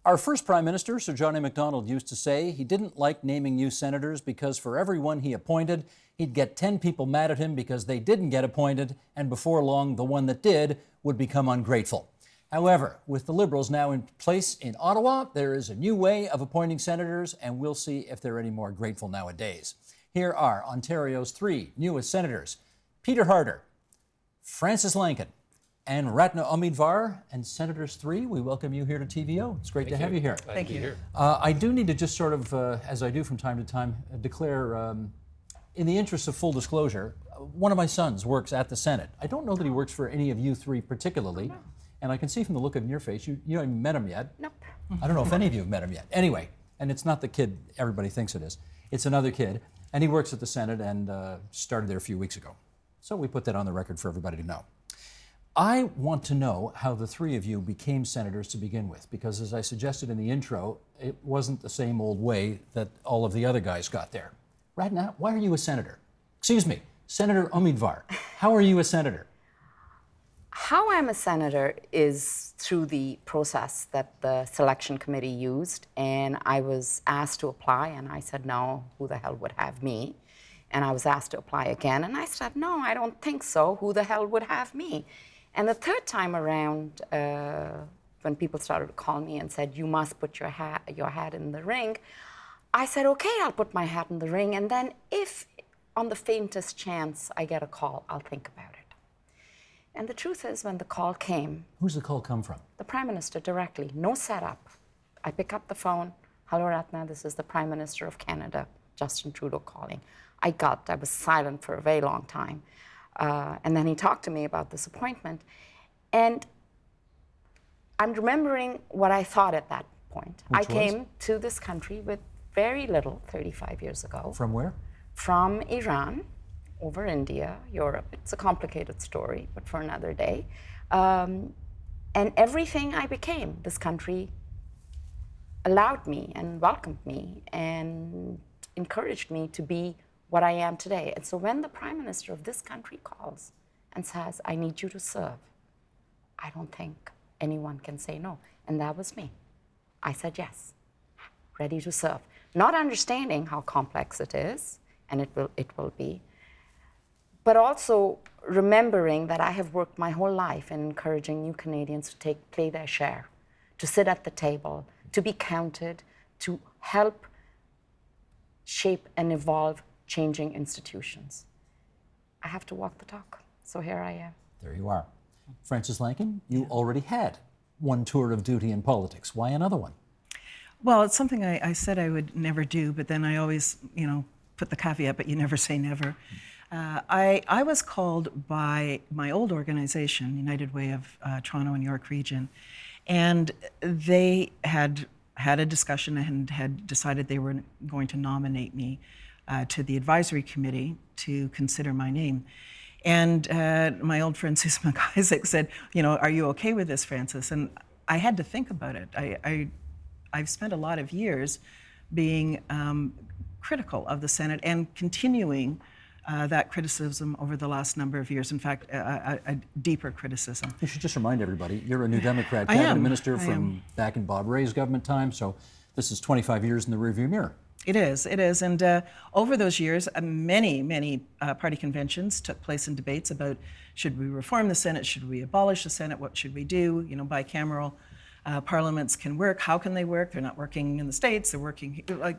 Our first Prime Minister, Sir John A. Macdonald, used to say he didn't like naming new senators because for every one he appointed, he'd get 10 people mad at him because they didn't get appointed, and before long, the one that did would become ungrateful. However, with the Liberals now in place in Ottawa, there is a new way of appointing senators, and we'll see if they're any more grateful nowadays. Here are Ontario's three newest senators: Peter Harder, Francis Lankin, and Ratna Omidvar. And Senators three, we welcome you here to TVO. It's great to have you here. Thank you. I do need to just sort of, as I do from time to time, declare, in the interest of full disclosure, one of my sons works at the Senate. I don't know that he works for any of you three particularly, and I can see from the look on your face, you haven't even met him yet. Nope. I don't know if any of you have met him yet. Anyway, and it's not the kid everybody thinks it is. It's another kid, and he works at the Senate and started there a few weeks ago. So we put that on the record for everybody to know. I want to know how the three of you became senators to begin with, because as I suggested in the intro, it wasn't the same old way that all of the other guys got there. Ratna, why are you a senator? Excuse me, Senator Omidvar, how are you a senator? How I'm a senator is through the process that the selection committee used, and I was asked to apply, and I said, no, who the hell would have me? And I was asked to apply again, and I said, no, I don't think so. Who the hell would have me? And the third time around, when people started to call me and said, you must put your hat in the ring, I said, okay, I'll put my hat in the ring, and then if on the faintest chance I get a call, I'll think about it. And the truth is, when the call came... Who's the call come from? The Prime Minister directly, no setup. I pick up the phone, hello Ratna, this is the Prime Minister of Canada, Justin Trudeau calling. I gulped, I was silent for a very long time. And then he talked to me about this appointment. And I'm remembering what I thought at that point. Which came to this country with very little 35 years ago. From where? From Iran, over India, Europe. It's a complicated story, but for another day. And everything I became, this country allowed me and welcomed me and encouraged me to be what I am today. And so when the Prime Minister of this country calls and says, I need you to serve, I don't think anyone can say no. And that was me. I said yes, ready to serve. Not understanding how complex it is, and it will be, but also remembering that I have worked my whole life in encouraging new Canadians to play their share, to sit at the table, to be counted, to help shape and evolve changing institutions. I have to walk the talk, so here I am. There you are. Francis Lankin, you already had one tour of duty in politics. Why another one? Well, it's something I said I would never do, but then I always, put the caveat, but you never say never. I was called by my old organization, United Way of Toronto and York Region, and they had a discussion and had decided they were going to nominate me to the advisory committee to consider my name. And my old friend Susan McIsaac said, are you okay with this, Francis? And I had to think about it. I've spent a lot of years being critical of the Senate and continuing that criticism over the last number of years. In fact, a deeper criticism. You should just remind everybody, you're a New Democrat cabinet minister from back in Bob Rae's government time, so this is 25 years in the rearview mirror. It is. And over those years, many party conventions took place in debates about should we reform the Senate, should we abolish the Senate, what should we do? Bicameral parliaments can work. How can they work? They're not working in the States. They're working, a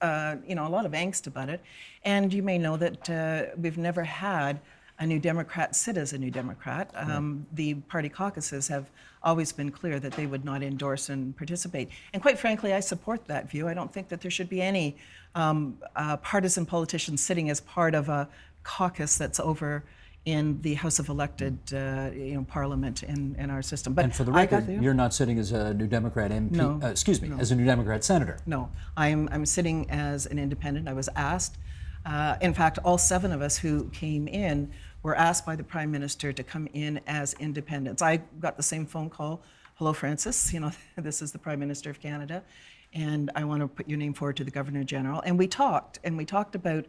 lot of angst about it. And you may know that we've never had a New Democrat sit as a New Democrat. The party caucuses have always been clear that they would not endorse and participate. And quite frankly, I support that view. I don't think that there should be any partisan politicians sitting as part of a caucus that's over in the House of Elected Parliament in our system. But and for the record, you're not sitting as a New Democrat MP, no, as a New Democrat senator. No, I'm sitting as an independent. I was asked, in fact, all 7 of us who came in were asked by the Prime Minister to come in as independents. I got the same phone call, hello Francis, this is the Prime Minister of Canada, and I want to put your name forward to the Governor General. And we talked about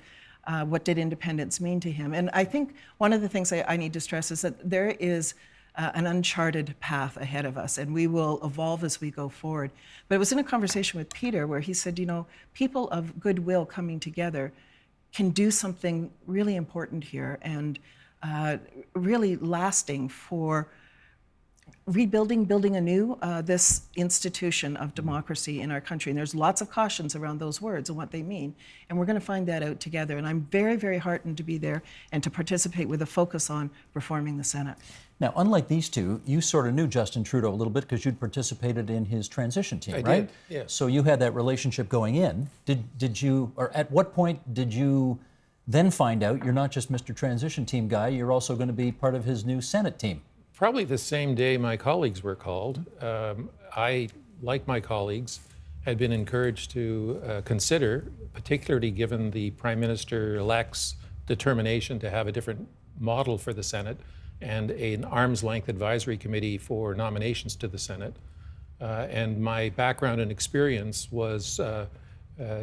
what did independence mean to him. And I think one of the things I need to stress is that there is an uncharted path ahead of us, and we will evolve as we go forward. But it was in a conversation with Peter where he said, you know, people of goodwill coming together can do something really important here and really lasting for rebuilding, building anew this institution of democracy in our country. And there's lots of cautions around those words and what they mean. And we're going to find that out together. And I'm very, very heartened to be there and to participate with a focus on reforming the Senate. Now, unlike these two, you sort of knew Justin Trudeau a little bit because you'd participated in his transition team, right? I did, yes. So you had that relationship going in. Did you, or at what point did you then find out you're not just Mr. Transition Team guy, you're also going to be part of his new Senate team? Probably the same day my colleagues were called. I, like my colleagues, had been encouraged to consider, particularly given the Prime Minister-elect's determination to have a different model for the Senate and an arm's length advisory committee for nominations to the Senate. And my background and experience was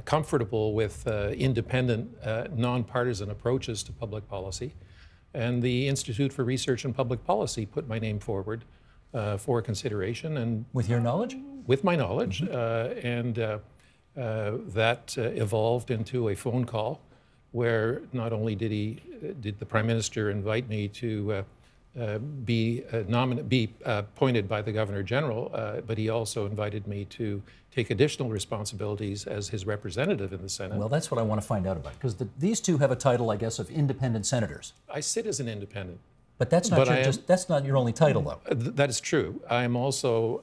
comfortable with independent, nonpartisan approaches to public policy. And the Institute for Research and Public Policy put my name forward for consideration. And With your knowledge? with my knowledge, and that evolved into a phone call where not only did the Prime Minister invite me to be appointed by the Governor General, but he also invited me to take additional responsibilities as his representative in the Senate. Well, that's what I want to find out about, because these two have a title, I guess, of independent senators. I sit as an independent. But that's not, But that's not your only title, though. That is true. I am also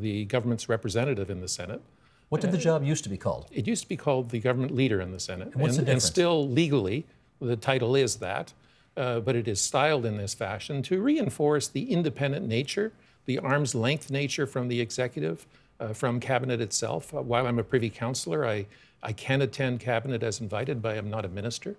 the government's representative in the Senate. What did the job used to be called? It used to be called the government leader in the Senate. And what's the difference? And still legally, the title is that, but it is styled in this fashion to reinforce the independent nature, the arm's length nature from the executive, from cabinet itself. While I'm a privy councillor, I can attend cabinet as invited, but I am not a minister.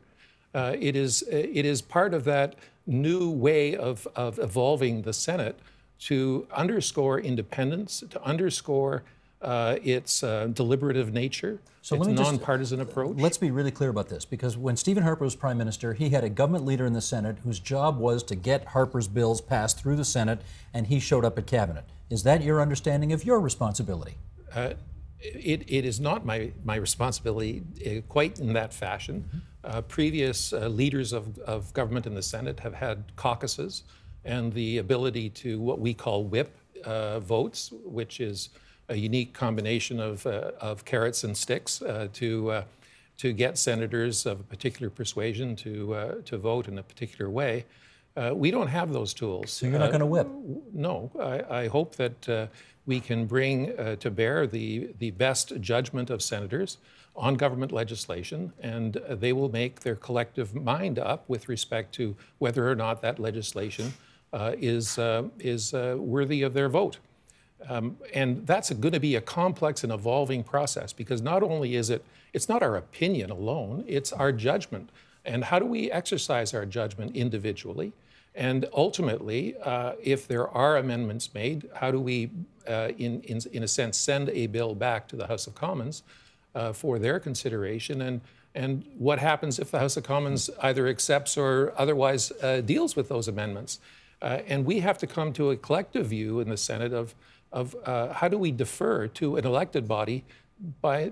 It is part of that new way of evolving the Senate to underscore independence, to underscore its deliberative nature, its nonpartisan approach. Let's be really clear about this, because when Stephen Harper was Prime Minister, he had a government leader in the Senate whose job was to get Harper's bills passed through the Senate, and he showed up at cabinet. Is that your understanding of your responsibility? It is not my responsibility quite in that fashion. Previous leaders of government in the Senate have had caucuses and the ability to what we call whip votes, which is a unique combination of carrots and sticks to get senators of a particular persuasion to vote in a particular way. We don't have those tools. So you're not going to whip? No. I hope that we can bring to bear the best judgment of senators on government legislation, and they will make their collective mind up with respect to whether or not that legislation is worthy of their vote. And that's going to be a complex and evolving process, because not only it's not our opinion alone, it's our judgment. And how do we exercise our judgment individually? And ultimately, if there are amendments made, how do we, in a sense, send a bill back to the House of Commons for their consideration? And what happens if the House of Commons either accepts or otherwise deals with those amendments? And we have to come to a collective view in the Senate of how do we defer to an elected body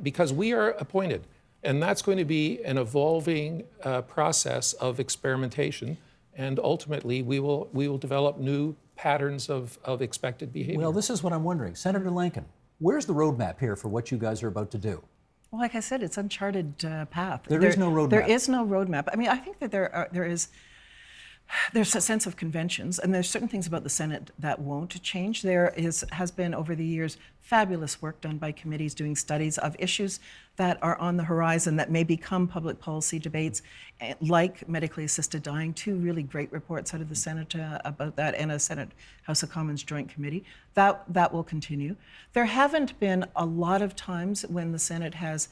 because we are appointed. And that's going to be an evolving process of experimentation. And ultimately, we will develop new patterns of expected behavior. Well, this is what I'm wondering. Senator Lankin, where's the roadmap here for what you guys are about to do? Well, like I said, it's uncharted path. There is no roadmap. There is no roadmap. I mean, I think that there's a sense of conventions, and there's certain things about the Senate that won't change. There has been, over the years, fabulous work done by committees doing studies of issues that are on the horizon that may become public policy debates, like medically assisted dying. Two really great reports out of the Senate about that, and a Senate House of Commons Joint Committee. That will continue. There haven't been a lot of times when the Senate has,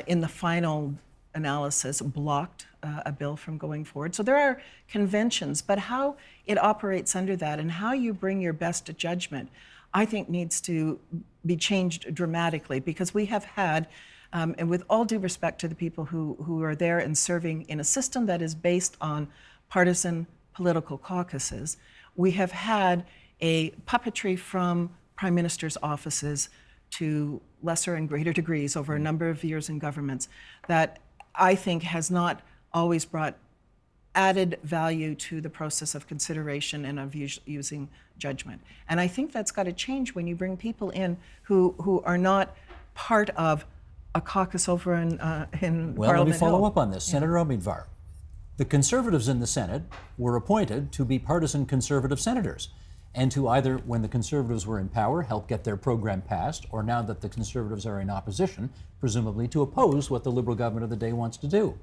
in the final analysis, blocked a bill from going forward. So there are conventions, but how it operates under that and how you bring your best judgment, I think, needs to be changed dramatically, because we have had, and with all due respect to the people who are there and serving in a system that is based on partisan political caucuses, we have had a puppetry from prime ministers' offices to lesser and greater degrees over a number of years in governments that I think has not always brought added value to the process of consideration and of using judgment. And I think that's got to change when you bring people in who are not part of a caucus over in Parliament Well, let me follow Hill. up on this. Senator Omidvar, the Conservatives in the Senate were appointed to be partisan Conservative senators and to either, when the Conservatives were in power, help get their program passed, or now that the Conservatives are in opposition, presumably to oppose what the Liberal government of the day wants to do.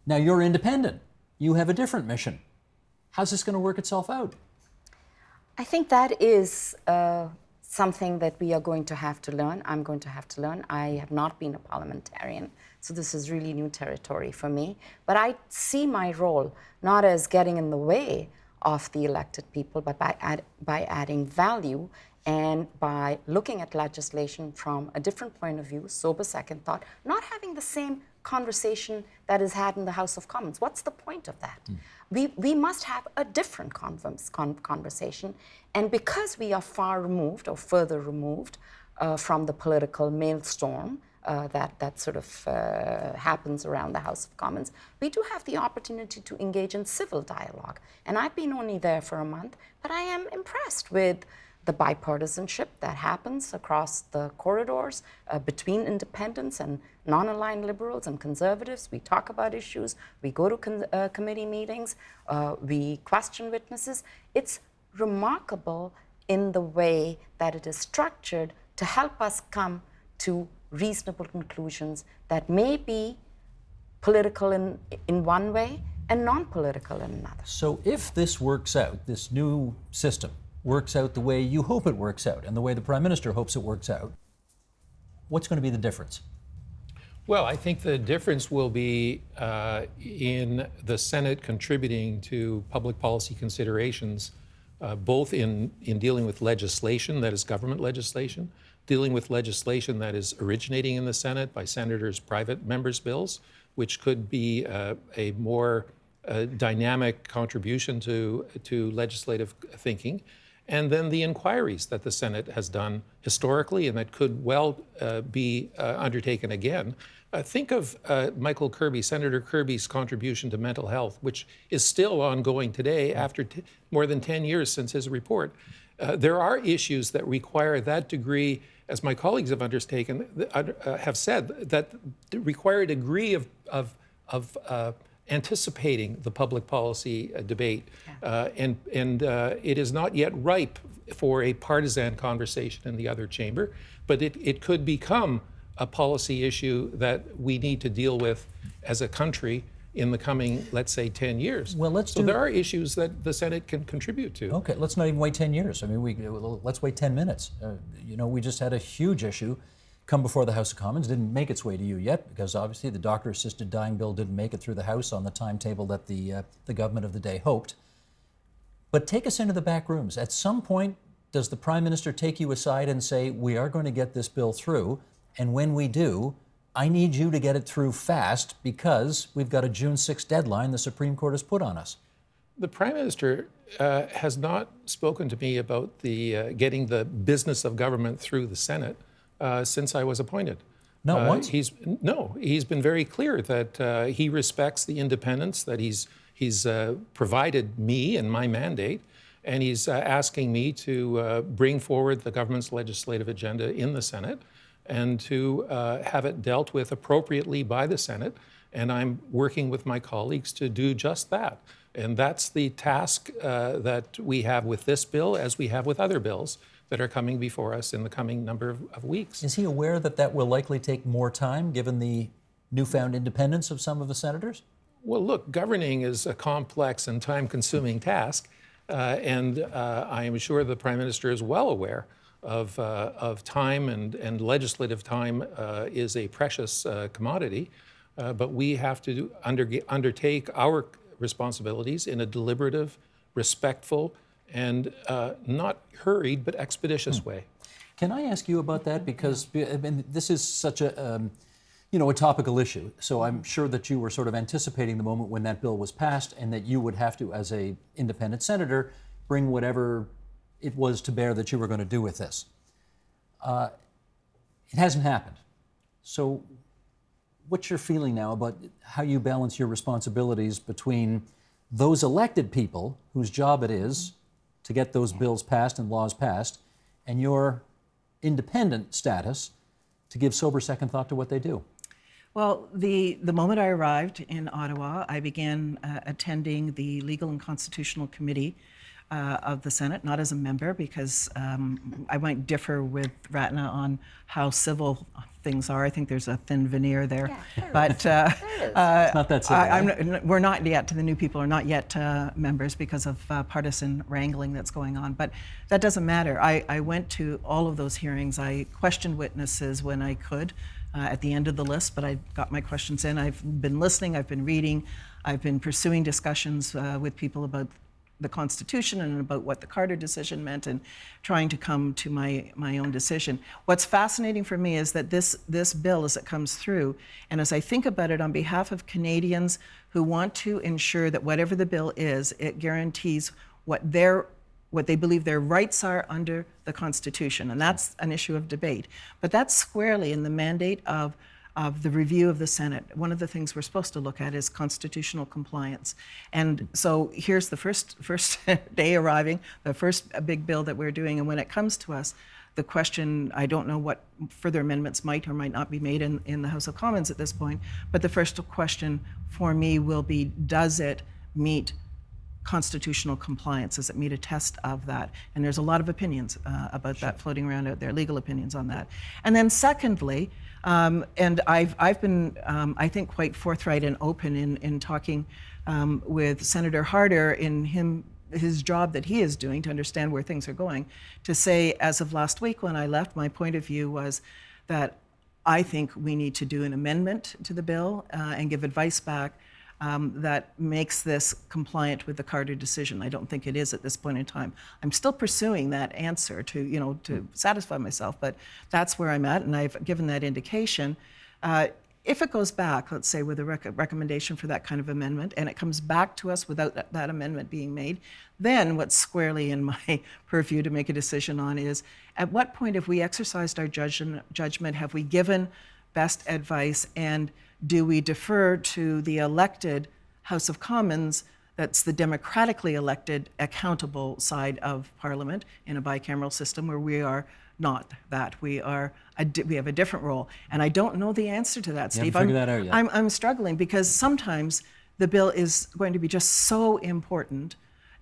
Now you're independent. You have a different mission. How's this going to work itself out? I think that is something that we are going to have to learn. I'm going to have to learn. I have not been a parliamentarian, so this is really new territory for me. But I see my role not as getting in the way of the elected people, but by adding value and by looking at legislation from a different point of view, sober second thought, not having the same conversation that is had in the House of Commons. What's the point of that? We must have a different conversation. And because we are far removed or further removed from the political maelstrom that sort of happens around the House of Commons, we do have the opportunity to engage in civil dialogue. And I've been only there for a month, but I am impressed with the bipartisanship that happens across the corridors between independents and non-aligned liberals and conservatives. We talk about issues, we go to committee meetings, we question witnesses. It's remarkable in the way that it is structured to help us come to reasonable conclusions that may be political in one way and non-political in another. So if this works out, this new system works out the way you hope it works out and the way the Prime Minister hopes it works out, what's going to be the difference? Well, I think the difference will be in the Senate contributing to public policy considerations, both in dealing with legislation that is government legislation, dealing with legislation that is originating in the Senate by senators' private members' bills, which could be a more dynamic contribution to legislative thinking, and then the inquiries that the Senate has done historically and that could well be undertaken again. Think of Michael Kirby, Senator Kirby's contribution to mental health, which is still ongoing today after more than 10 years since his report. There are issues that require that degree, as my colleagues have have said, that require a degree of anticipating the public policy debate, and it is not yet ripe for a partisan conversation in the other chamber, but it could become a policy issue that we need to deal with as a country in the coming, let's say, 10 years. Well, there are issues that the Senate can contribute to. Okay, let's not even wait 10 years. I mean, let's wait 10 minutes. We just had a huge issue come before the House of Commons, didn't make its way to you yet, because obviously the doctor-assisted dying bill didn't make it through the House on the timetable that the government of the day hoped. But take us into the back rooms. At some point, does the Prime Minister take you aside and say, we are going to get this bill through, and when we do, I need you to get it through fast because we've got a June 6th deadline the Supreme Court has put on us? The Prime Minister has not spoken to me about the getting the business of government through the Senate since I was appointed. Not once? He's been very clear that he respects the independence that he's provided me and my mandate, and he's asking me to bring forward the government's legislative agenda in the Senate and to have it dealt with appropriately by the Senate. And I'm working with my colleagues to do just that. And that's the task that we have with this bill, as we have with other bills that are coming before us in the coming number of weeks. Is he aware that that will likely take more time, given the newfound independence of some of the senators? Well, look, governing is a complex and time-consuming task, and I am sure the Prime Minister is well aware of time, and legislative time is a precious commodity, but we have to undertake our responsibilities in a deliberative, respectful, and not hurried but expeditious way. Can I ask you about that? Because this is such a topical issue. So I'm sure that you were sort of anticipating the moment when that bill was passed and that you would have to, as a independent senator, bring whatever it was to bear that you were going to do with this. It hasn't happened. So what's your feeling now about how you balance your responsibilities between those elected people whose job it is to get those bills passed and laws passed, and your independent status to give sober second thought to what they do? Well, the moment I arrived in Ottawa, I began attending the Legal and Constitutional Committee of the Senate, not as a member, because I might differ with Ratna on how civil things are. I think there's a thin veneer there. Yeah, but It's not that simple. we're not yet, the new people are not yet members because of partisan wrangling that's going on. But that doesn't matter. I went to all of those hearings. I questioned witnesses when I could. At the end of the list, but I got my questions in. I've been listening, I've been reading, I've been pursuing discussions with people about the Constitution and about what the Carter decision meant, and trying to come to my own decision. What's fascinating for me is that this bill, as it comes through, and as I think about it on behalf of Canadians who want to ensure that whatever the bill is, it guarantees what they believe their rights are under the Constitution, and that's an issue of debate. But that's squarely in the mandate of the review of the Senate. One of the things we're supposed to look at is constitutional compliance. And so here's the first day arriving, the first big bill that we're doing, and when it comes to us, the question, I don't know what further amendments might or might not be made in the House of Commons at this point, but the first question for me will be, does it meet constitutional compliance? Does it meet a test of that? And there's a lot of opinions about that floating around out there, legal opinions on that. And then secondly, and I've been, I think, quite forthright and open in talking with Senator Harder in his job that he is doing to understand where things are going, to say, as of last week when I left, my point of view was that I think we need to do an amendment to the bill and give advice back that makes this compliant with the Carter decision. I don't think it is at this point in time. I'm still pursuing that answer to satisfy myself, but that's where I'm at, and I've given that indication. If it goes back, let's say with a recommendation for that kind of amendment, and it comes back to us without that amendment being made, then what's squarely in my purview to make a decision on is, at what point have we exercised our judgment, have we given best advice, and do we defer to the elected House of Commons, that's the democratically elected, accountable side of Parliament in a bicameral system, where we are not that. We have a different role. And I don't know the answer to that, Steve. You haven't figured that out yet. I'm struggling, because sometimes the bill is going to be just so important,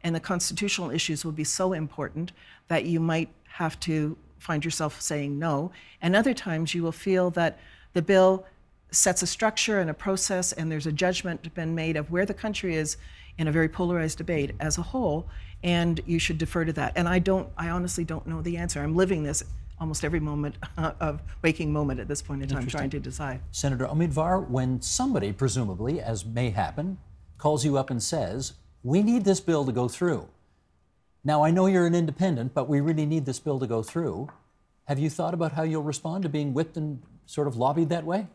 and the constitutional issues will be so important that you might have to find yourself saying no. And other times you will feel that the bill sets a structure and a process, and there's a judgment been made of where the country is in a very polarized debate as a whole, and you should defer to that. And I honestly don't know the answer. I'm living this almost every moment of waking moment at this point in time, trying to decide. Senator Omidvar, when somebody, presumably, as may happen, calls you up and says, we need this bill to go through. Now, I know you're an independent, but we really need this bill to go through. Have you thought about how you'll respond to being whipped and sort of lobbied that way?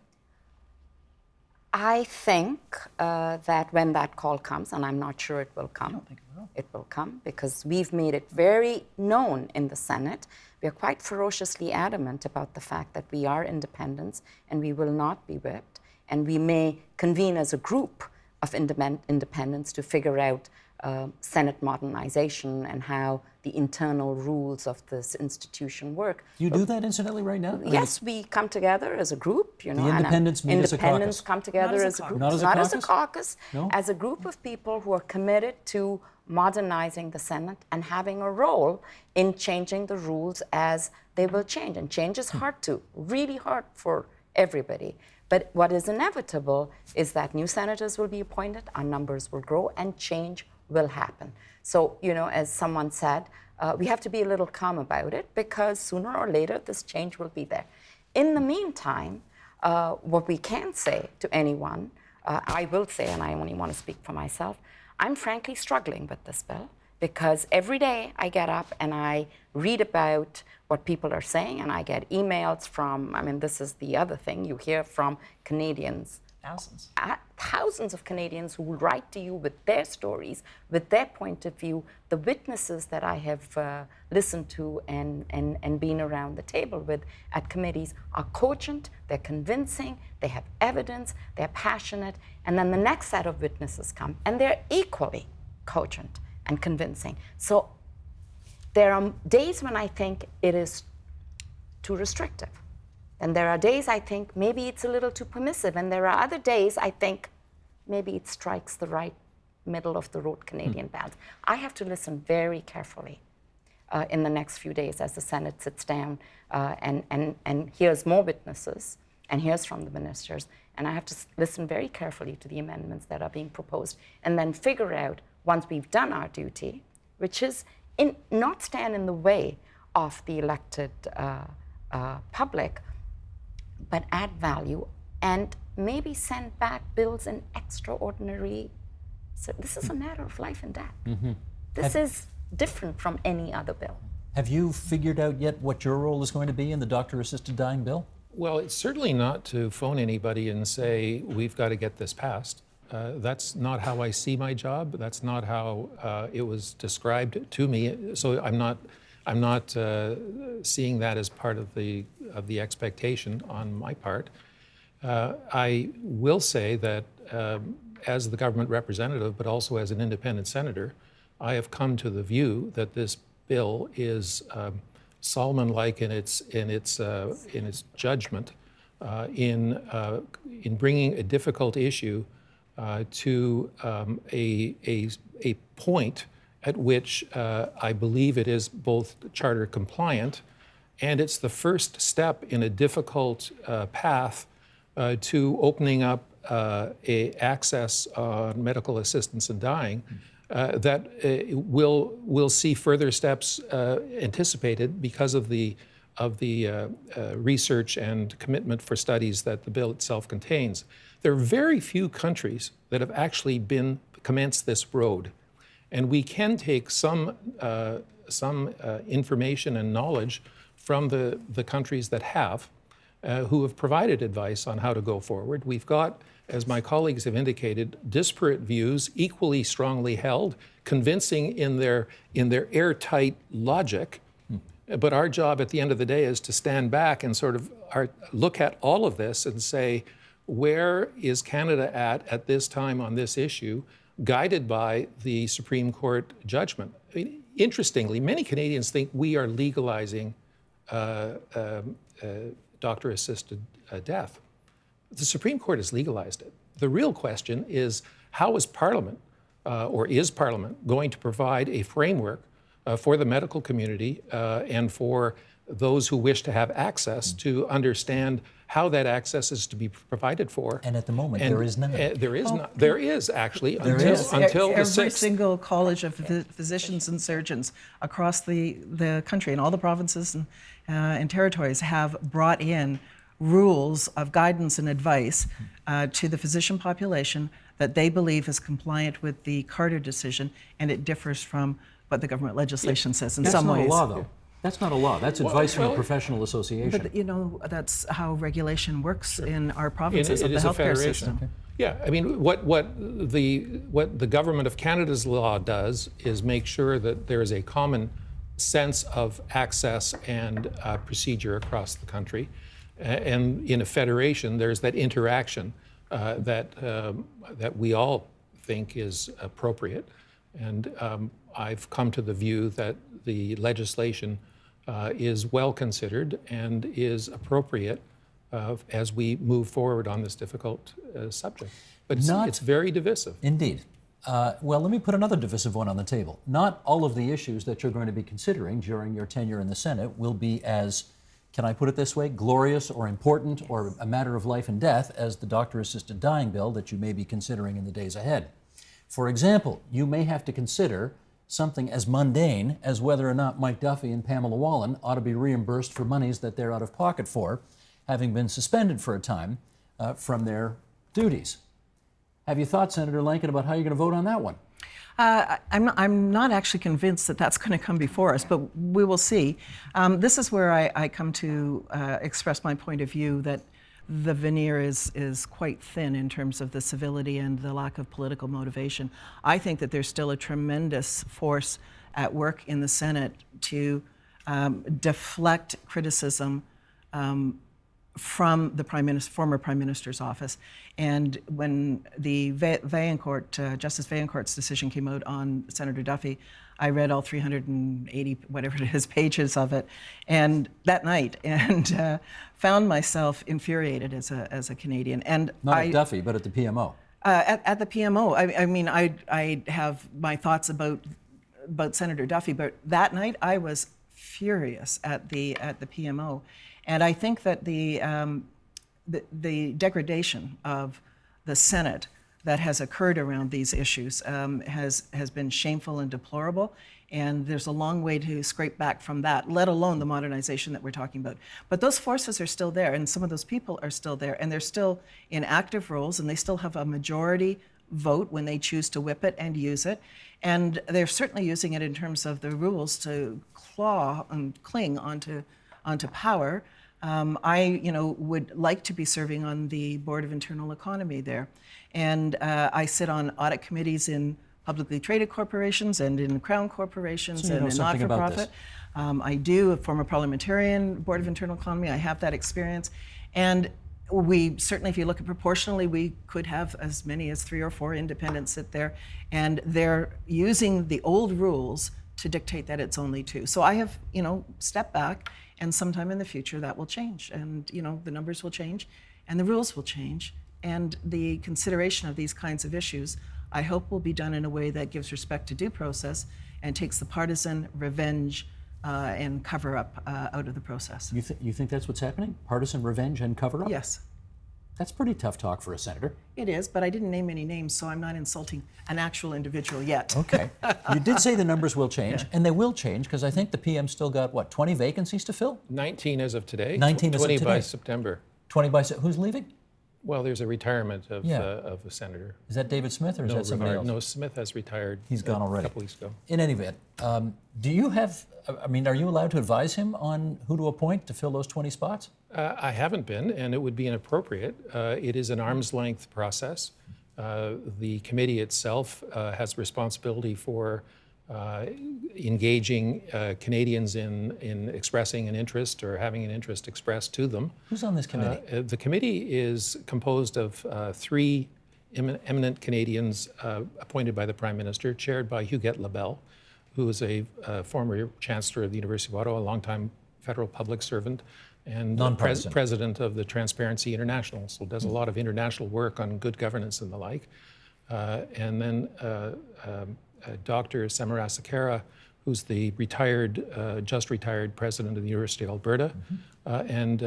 I think that when that call comes, and I'm not sure it will come. I don't think it will. It will come, because we've made it very known in the Senate. We are quite ferociously adamant about the fact that we are independents and we will not be whipped. And we may convene as a group of independents to figure out Senate modernization and how the internal rules of this institution work. You do that, incidentally, right now? Yes, we come together as a group. The independents meet as a caucus? Independents come together as a group. Not as a Not caucus? as a caucus, No? as a group of people who are committed to modernizing the Senate and having a role in changing the rules as they will change. And change is hard to, really hard for everybody. But what is inevitable is that new senators will be appointed, our numbers will grow, and change will happen. So, as someone said, we have to be a little calm about it, because sooner or later this change will be there. In the meantime, what we can say to anyone, I will say, and I only want to speak for myself, I'm frankly struggling with this bill, because every day I get up and I read about what people are saying, and I get emails from, this is the other thing, you hear from Canadians Thousands. Thousands of Canadians who will write to you with their stories, with their point of view. The witnesses that I have listened to and been around the table with at committees are cogent, they're convincing, they have evidence, they're passionate, and then the next set of witnesses come, and they're equally cogent and convincing. So there are days when I think it is too restrictive. And there are days I think maybe it's a little too permissive. And there are other days I think maybe it strikes the right middle of the road Canadian balance. I have to listen very carefully in the next few days as the Senate sits down and hears more witnesses and hears from the ministers. And I have to listen very carefully to the amendments that are being proposed and then figure out, once we've done our duty, which is not stand in the way of the elected public, but add value and maybe send back bills in extraordinary. So this is a matter of life and death. Mm-hmm. This is different from any other bill. Have you figured out yet what your role is going to be in the doctor-assisted dying bill? Well, it's certainly not to phone anybody and say, we've got to get this passed. That's not how I see my job. That's not how it was described to me. So I'm not seeing that as part of the expectation on my part. I will say that as the government representative, but also as an independent senator, I have come to the view that this bill is Solomon-like in its judgment in bringing a difficult issue to a point at which I believe it is both charter compliant, and it's the first step in a difficult path to opening up access on medical assistance in dying that will see further steps anticipated because of the research and commitment for studies that the bill itself contains. There are very few countries that have actually commenced this road. And we can take some information and knowledge from the countries that have, who have provided advice on how to go forward. We've got, as my colleagues have indicated, disparate views, equally strongly held, convincing in their airtight logic. But our job at the end of the day is to stand back and sort of look at all of this and say, where is Canada at this time on this issue, guided by the Supreme Court judgment? I mean, interestingly, many Canadians think we are legalizing doctor-assisted death. The Supreme Court has legalized it. The real question is, how is Parliament, or is Parliament, going to provide a framework for the medical community and for those who wish to have access to understand how that access is to be provided for? And at the moment, there is none. There is actually There until, is. until the Every 6th. single college of physicians and surgeons across the country and all the provinces and territories have brought in rules of guidance and advice to the physician population that they believe is compliant with the Carter decision, and it differs from what the government legislation says in some ways. That's not a law, though. That's not a law. That's advice from a professional association. But you know, that's how regulation works in our provinces It of the is a healthcare federation. system. Yeah, I mean, what the government of Canada's law does is make sure that there is a common sense of access and procedure across the country. And in a federation, there's that interaction that we all think is appropriate. And I've come to the view that the legislation is well considered and is appropriate as we move forward on this difficult subject. But it's very divisive. Indeed. Well, let me put another divisive one on the table. Not all of the issues that you're going to be considering during your tenure in the Senate will be as, can I put it this way, glorious or important or a matter of life and death as the doctor-assisted dying bill that you may be considering in the days ahead. For example, you may have to consider something as mundane as whether or not Mike Duffy and Pamela Wallin ought to be reimbursed for monies that they're out of pocket for, having been suspended for a time from their duties. Have you thought, Senator Lankin, about how you're going to vote on that one? I'm not actually convinced that that's going to come before us, but we will see. This is where I come to express my point of view that the veneer is quite thin in terms of the civility and the lack of political motivation. I think that there's still a tremendous force at work in the Senate to deflect criticism from the former Prime Minister's office. And when the Justice Vaillancourt's decision came out on Senator Duffy, I read all 380, whatever it is, pages of it, and that night, and found myself infuriated as a Canadian. And Not at Duffy, but at the PMO. At the PMO, I mean, I have my thoughts about Senator Duffy, but that night I was furious at the PMO, and I think that the degradation of the Senate that has occurred around these issues has been shameful and deplorable, and there's a long way to scrape back from that, let alone the modernization that we're talking about. But those forces are still there, and some of those people are still there, and they're still in active roles, and they still have a majority vote when they choose to whip it and use it. And they're certainly using it in terms of the rules to claw and cling onto power. I, would like to be serving on the Board of Internal Economy there. And I sit on audit committees in publicly traded corporations and in crown corporations and in not-for-profit. I do, a former parliamentarian, Board of Internal Economy. I have that experience. And we certainly, if you look at proportionally, we could have as many as 3 or 4 independents sit there, and they're using the old rules to dictate that it's only 2. So I have, stepped back, and sometime in the future that will change, and the numbers will change, and the rules will change, and the consideration of these kinds of issues, I hope, will be done in a way that gives respect to due process and takes the partisan revenge and cover up out of the process. You think that's what's happening? Partisan revenge and cover up? Yes. That's pretty tough talk for a senator. It is, but I didn't name any names, so I'm not insulting an actual individual yet. Okay. You did say the numbers will change, and they will change, because I think the PM still got, 20 vacancies to fill? 19 as of today. 19 as of 20 today. by September. 20 by, who's leaving? Well, there's a retirement of a senator. Is that David Smith, or is that somebody else? No, Smith has retired. He's gone already. A couple weeks ago. In any event, do you have, are you allowed to advise him on who to appoint to fill those 20 spots? I haven't been, and it would be inappropriate. It is an arm's length process. The committee itself has responsibility for engaging Canadians in expressing an interest or having an interest expressed to them. Who's on this committee? The committee is composed of 3 eminent Canadians appointed by the Prime Minister, chaired by Huguette Labelle, who is a former Chancellor of the University of Ottawa, a longtime federal public servant, and president of the Transparency International, so does a lot of international work on good governance and the like. And then Dr. Samarasakara, who's the just retired president of the University of Alberta, and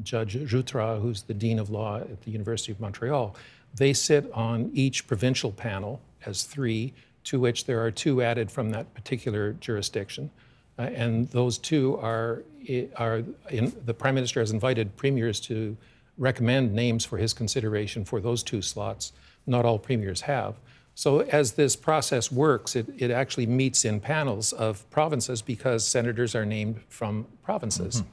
Judge Jutra, who's the Dean of Law at the University of Montreal. They sit on each provincial panel as 3, to which there are 2 added from that particular jurisdiction. And those 2 the Prime Minister has invited premiers to recommend names for his consideration for those 2 slots. Not all premiers have. So as this process works, it actually meets in panels of provinces, because senators are named from provinces.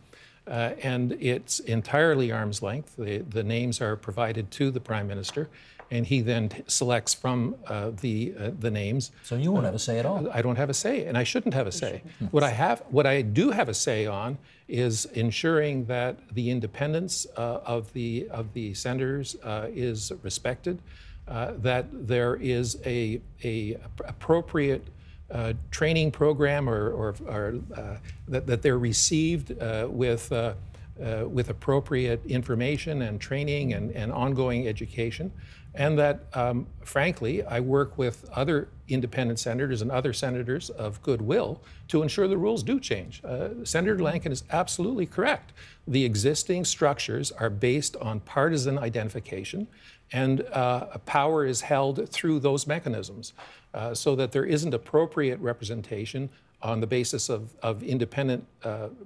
And it's entirely arm's length. The names are provided to the Prime Minister, and he then selects from the names. So you won't have a say at all. I don't have a say, and I shouldn't have a say. What I do have a say on is ensuring that the independence of the senators is respected, that there is a appropriate training program, or that they're received with appropriate information and training and ongoing education. And that, frankly, I work with other independent senators and other senators of goodwill to ensure the rules do change. Senator Lankin is absolutely correct. The existing structures are based on partisan identification, and power is held through those mechanisms, so that there isn't appropriate representation on the basis of independent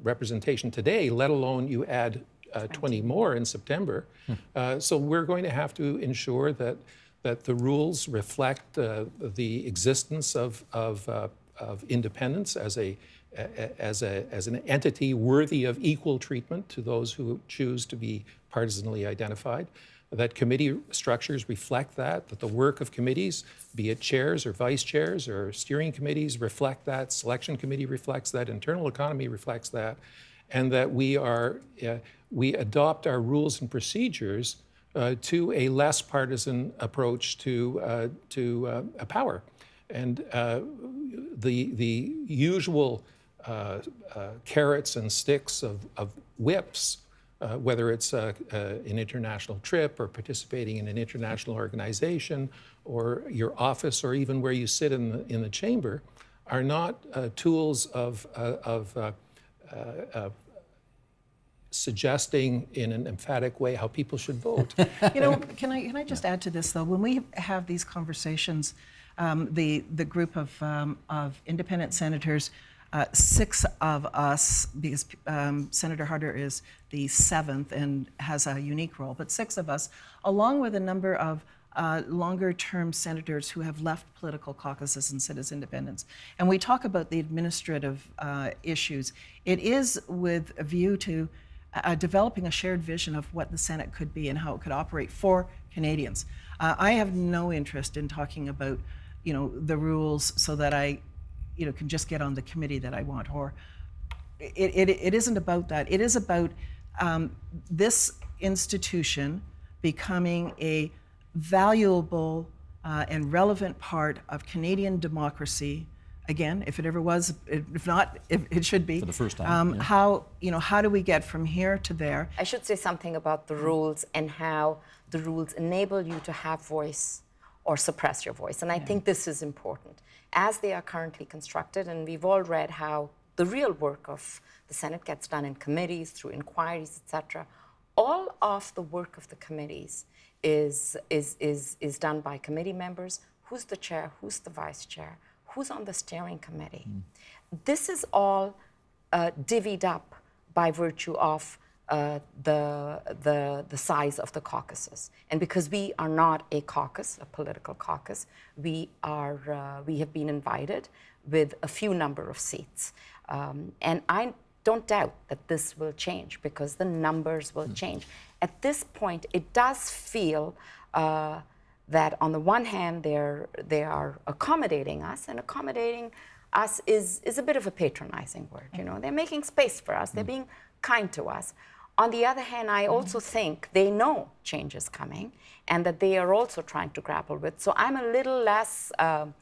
representation today, let alone you add 20 more in September. So we're going to have to ensure that the rules reflect the existence of independence as as an entity worthy of equal treatment to those who choose to be partisanly identified, that committee structures reflect that the work of committees, be it chairs or vice chairs or steering committees, reflect that, selection committee reflects that, internal economy reflects that, and that we adopt our rules and procedures to a less partisan approach to power. And the usual carrots and sticks of whips, whether it's an international trip or participating in an international organization or your office or even where you sit in the chamber, are not tools of suggesting in an emphatic way how people should vote. You know, can I just add to this though? When we have these conversations, the group of independent senators, 6 of us, because Senator Harder is the 7th and has a unique role, but 6 of us, along with a number of longer-term senators who have left political caucuses and sit as independents. And we talk about the administrative issues. It is with a view to developing a shared vision of what the Senate could be and how it could operate for Canadians. I have no interest in talking about, you know, the rules so that I, you know, can just get on the committee that I want. Or it isn't about that. It is about this institution becoming a valuable and relevant part of Canadian democracy. Again, if it ever was, if not, if it should be. For the first time. Yeah. How do we get from here to there? I should say something about the rules and how the rules enable you to have voice or suppress your voice. And I think this is important. As they are currently constructed, and we've all read how the real work of the Senate gets done in committees, through inquiries, etc. All of the work of the committees is done by committee members. Who's the chair? Who's the vice chair? Who's on the steering committee? This is all divvied up by virtue of the size of the caucuses. And because we are not a caucus, a political caucus, we have been invited with a few number of seats. And I don't doubt that this will change because the numbers will change. At this point, it does feel that on the one hand, they are accommodating us, and accommodating us is a bit of a patronizing word. You know, they're making space for us. They're being kind to us. On the other hand, I also think they know change is coming and that they are also trying to grapple with. So I'm a little less, I'm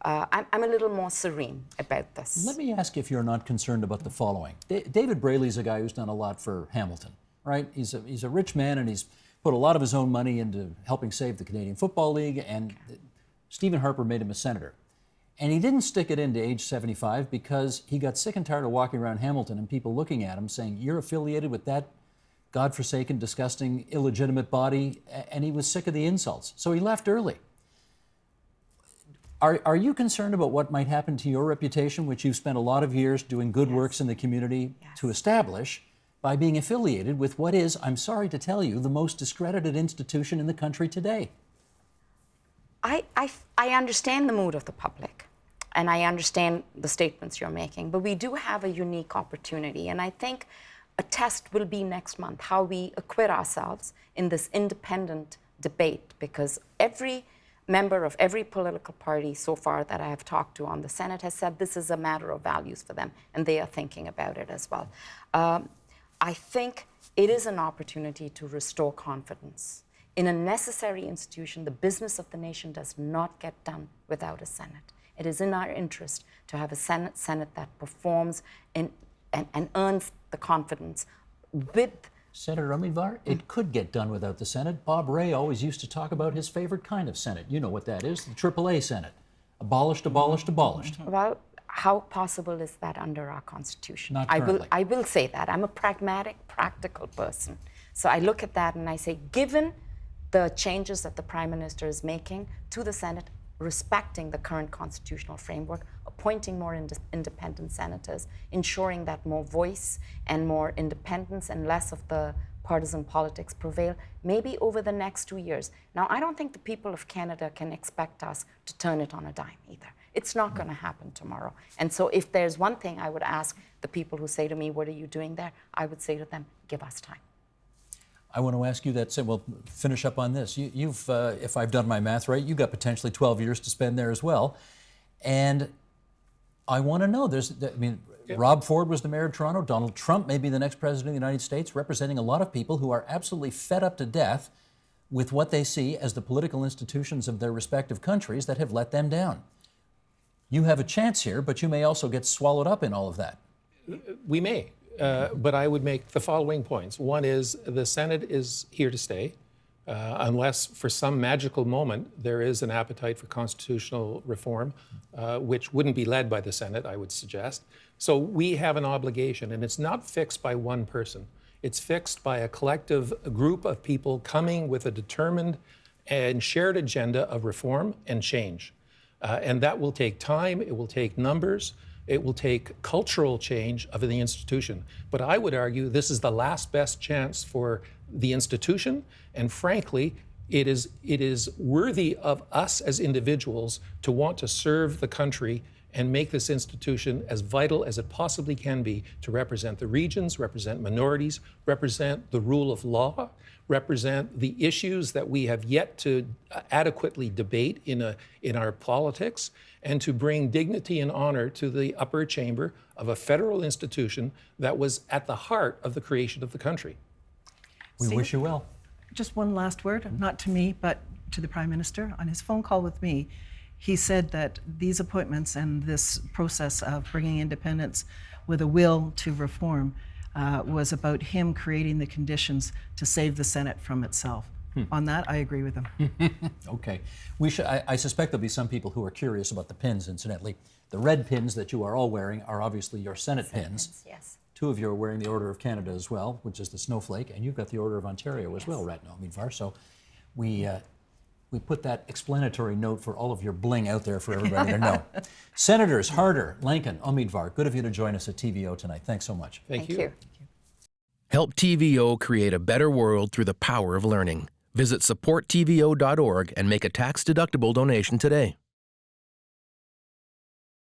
a little more serene about this. Let me ask if you're not concerned about the following. David Braley's a guy who's done a lot for Hamilton, right? He's a rich man and he's put a lot of his own money into helping save the Canadian Football League, and Stephen Harper made him a senator. And he didn't stick it into age 75 because he got sick and tired of walking around Hamilton and people looking at him saying, you're affiliated with that godforsaken, disgusting, illegitimate body, and he was sick of the insults. So he left early. Are you concerned about what might happen to your reputation, which you've spent a lot of years doing good works in the community to establish, by being affiliated with what is, I'm sorry to tell you, the most discredited institution in the country today? I understand the mood of the public, and I understand the statements you're making, but we do have a unique opportunity, and I think a test will be next month, how we acquit ourselves in this independent debate, because every member of every political party so far that I have talked to on the Senate has said this is a matter of values for them, and they are thinking about it as well. I think it is an opportunity to restore confidence. In a necessary institution, the business of the nation does not get done without a Senate. It is in our interest to have a Senate that performs and earns the confidence with. Senator Omidvar, it could get done without the Senate. Bob Rae always used to talk about his favorite kind of Senate. You know what that is, the AAA Senate. Abolished, abolished, abolished. Well, how possible is that under our Constitution? Not currently. I will say that. I'm a pragmatic, practical person. So I look at that and I say, given the changes that the Prime Minister is making to the Senate, respecting the current constitutional framework, appointing more independent senators, ensuring that more voice and more independence and less of the partisan politics prevail, maybe over the next 2 years. Now, I don't think the people of Canada can expect us to turn it on a dime either. It's not going to happen tomorrow. And so if there's one thing I would ask the people who say to me, what are you doing there? I would say to them, give us time. I want to ask you that, we'll finish up on this. You've, if I've done my math right, you've got potentially 12 years to spend there as well. And I want to know, Rob Ford was the mayor of Toronto. Donald Trump may be the next president of the United States, representing a lot of people who are absolutely fed up to death with what they see as the political institutions of their respective countries that have let them down. You have a chance here, but you may also get swallowed up in all of that. We may, but I would make the following points. One is the Senate is here to stay, unless for some magical moment there is an appetite for constitutional reform, which wouldn't be led by the Senate, I would suggest. So we have an obligation, and it's not fixed by one person. It's fixed by a collective group of people coming with a determined and shared agenda of reform and change. And that will take time, it will take numbers, it will take cultural change of the institution. But I would argue this is the last best chance for the institution, and frankly, it is worthy of us as individuals to want to serve the country and make this institution as vital as it possibly can be to represent the regions, represent minorities, represent the rule of law, represent the issues that we have yet to adequately debate in our politics, and to bring dignity and honor to the upper chamber of a federal institution that was at the heart of the creation of the country. We wish you well. Just one last word, not to me, but to the Prime Minister. On his phone call with me, he said that these appointments and this process of bringing independence with a will to reform was about him creating the conditions to save the Senate from itself. On that, I agree with him. Okay. I suspect there'll be some people who are curious about the pins, incidentally. The red pins that you are all wearing are obviously your Senate pins. Yes. Two of you are wearing the Order of Canada as well, which is the snowflake, and you've got the Order of Ontario as well, Ratna Omidvar. So we put that explanatory note for all of your bling out there for everybody to know. Senators Harder, Lankin, Omidvar, good of you to join us at TVO tonight. Thanks so much. Thank you. Help TVO create a better world through the power of learning. Visit supporttvo.org and make a tax-deductible donation today.